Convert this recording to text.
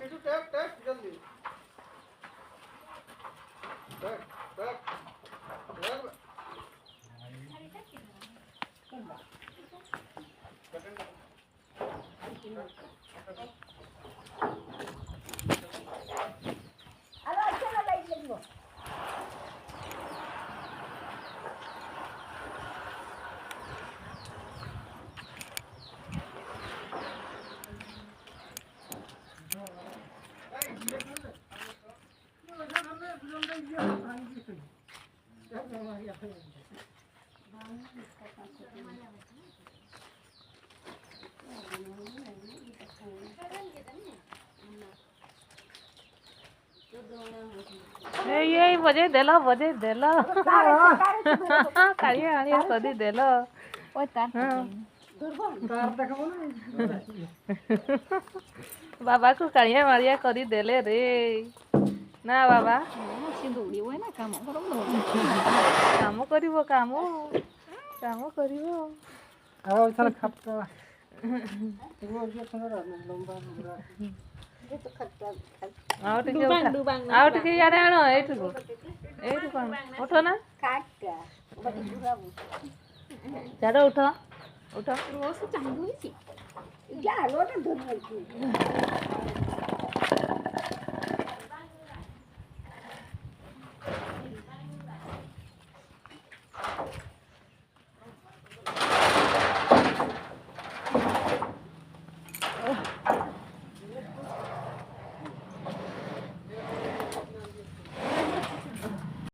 Kitu take take जल्दी take take take ये वजे देला काळी आणि कधी देला बाबा को काळिया मारिया करी देले रे ना बाबा काम करिवो काम करिवो आओ चल खपका वो ये सुंदर लंबा आओ टिके यारे आनो एठुको उठो ना चारो उठो उठो